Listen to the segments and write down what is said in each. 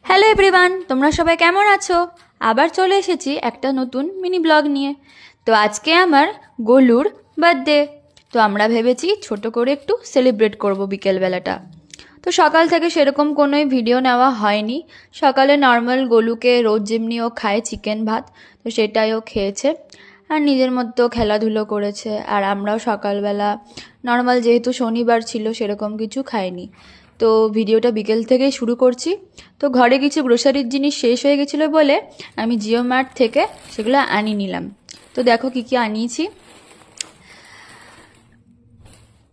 Hello everyone, তোমরা সবাই কেমন আছো? আবার চলে এসেছি একটা নতুন মিনি ব্লগ নিয়ে। তো আজকে আমার গোলুর বার্থডে। তো আমরা ভেবেছি ছোট করে একটু সেলিব্রেট করব বিকেলবেলাটা। তো সকাল থেকে সেরকম কোনোই ভিডিও নেওয়া হয়নি। সকালে নর্মাল গোলুকে রোজ যেমনি ও খায় চিকেন ভাত, তো সেটাই ও খেয়েছে আর নিজের মধ্যেও খেলাধুলো করেছে। আর আমরাও সকালবেলা নর্মাল, যেহেতু শনিবার ছিল, সেরকম কিছু খাইনি। তো ভিডিওটা বিকেল থেকেই শুরু করছি। তো ঘরে কিছু গ্রোসারির জিনিস শেষ হয়ে গেছিলো বলে আমি জিও মার্ট থেকে সেগুলো আনিয়ে নিলাম। তো দেখো কী কী আনিয়েছি।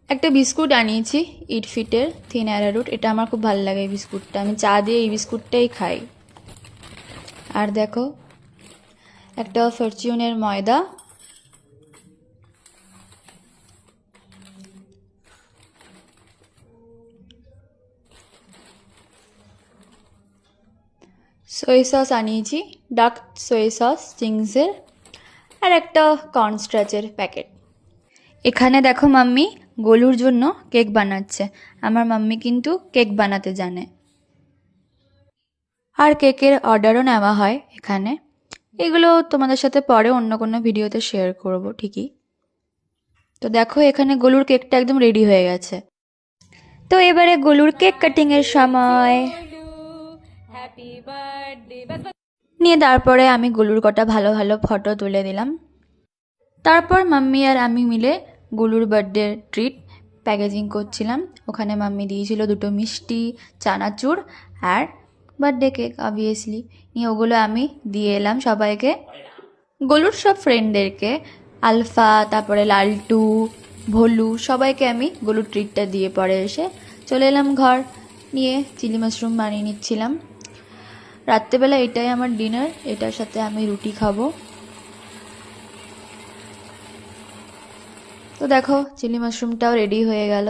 একটা বিস্কুট আনিয়েছি, ইটফিটের থিন অ্যারারুট। এটা আমার খুব ভালো লাগে এই বিস্কুটটা, আমি চা দিয়ে এই বিস্কুটটাই খাই। আর দেখো একটা ফরচুনের ময়দা, সোয়া সস আনিয়েছি, ডার্ক সোয়া সস চিংসের, আর একটা কর্নস্টার্চের প্যাকেট। এখানে দেখো মাম্মি গোলুর জন্য কেক বানাচ্ছে। আমার মাম্মি কিন্তু কেক বানাতে জানে, আর কেকের অর্ডারও নেওয়া হয় এখানে। এগুলো তোমাদের সাথে পরে অন্য কোনো ভিডিওতে শেয়ার করব ঠিকই। তো দেখো এখানে গোলুর কেকটা একদম রেডি হয়ে গেছে। তো এবারে গোলুর কেক কাটিং এর সময় নিয়ে তারপরে আমি গোলুর কটা ভালো ভালো ফটো তুলে দিলাম। তারপর মাম্মি আর আমি মিলে গোলুর বার্থডে ট্রিট প্যাকেজিং করছিলাম। ওখানে মাম্মি দিয়েছিল দুটো মিষ্টি, চানাচুর আর বার্থডে কেক অবভিয়াসলি। নিয়ে ওগুলো আমি দিয়ে এলাম সবাইকে, গোলুর সব ফ্রেন্ডদেরকে, আলফা, তারপরে লালটু, ভোলু, সবাইকে আমি গোলুর ট্রিটটা দিয়ে পরে এসে চলে এলাম ঘর নিয়ে। চিলি মাশরুম বানিয়ে নিচ্ছিলাম। রাত্রেবেলা এটাই আমার ডিনার, এটার সাথে আমি রুটি খাবো। তো দেখো চিলি মাশরুমটাও রেডি হয়ে গেল।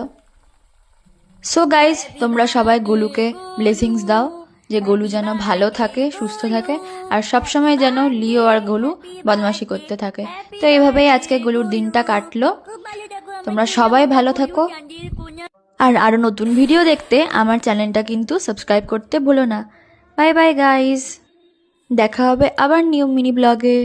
সো গাইজ, তোমরা সবাই গোলুকে ব্লেসিংস দাও যে গোলু যেন ভালো থাকে, সুস্থ থাকে, আর সবসময় যেন লিও আর গোলু বদমাশি করতে থাকে। তো এইভাবেই আজকে গোলুর দিনটা কাটলো। তোমরা সবাই ভালো থাকো, আর আরো নতুন ভিডিও দেখতে আমার চ্যানেলটা কিন্তু সাবস্ক্রাইব করতে ভুলো না। বাই বাই গাইজ, দেখা হবে আবার নিউ মিনি ব্লগে।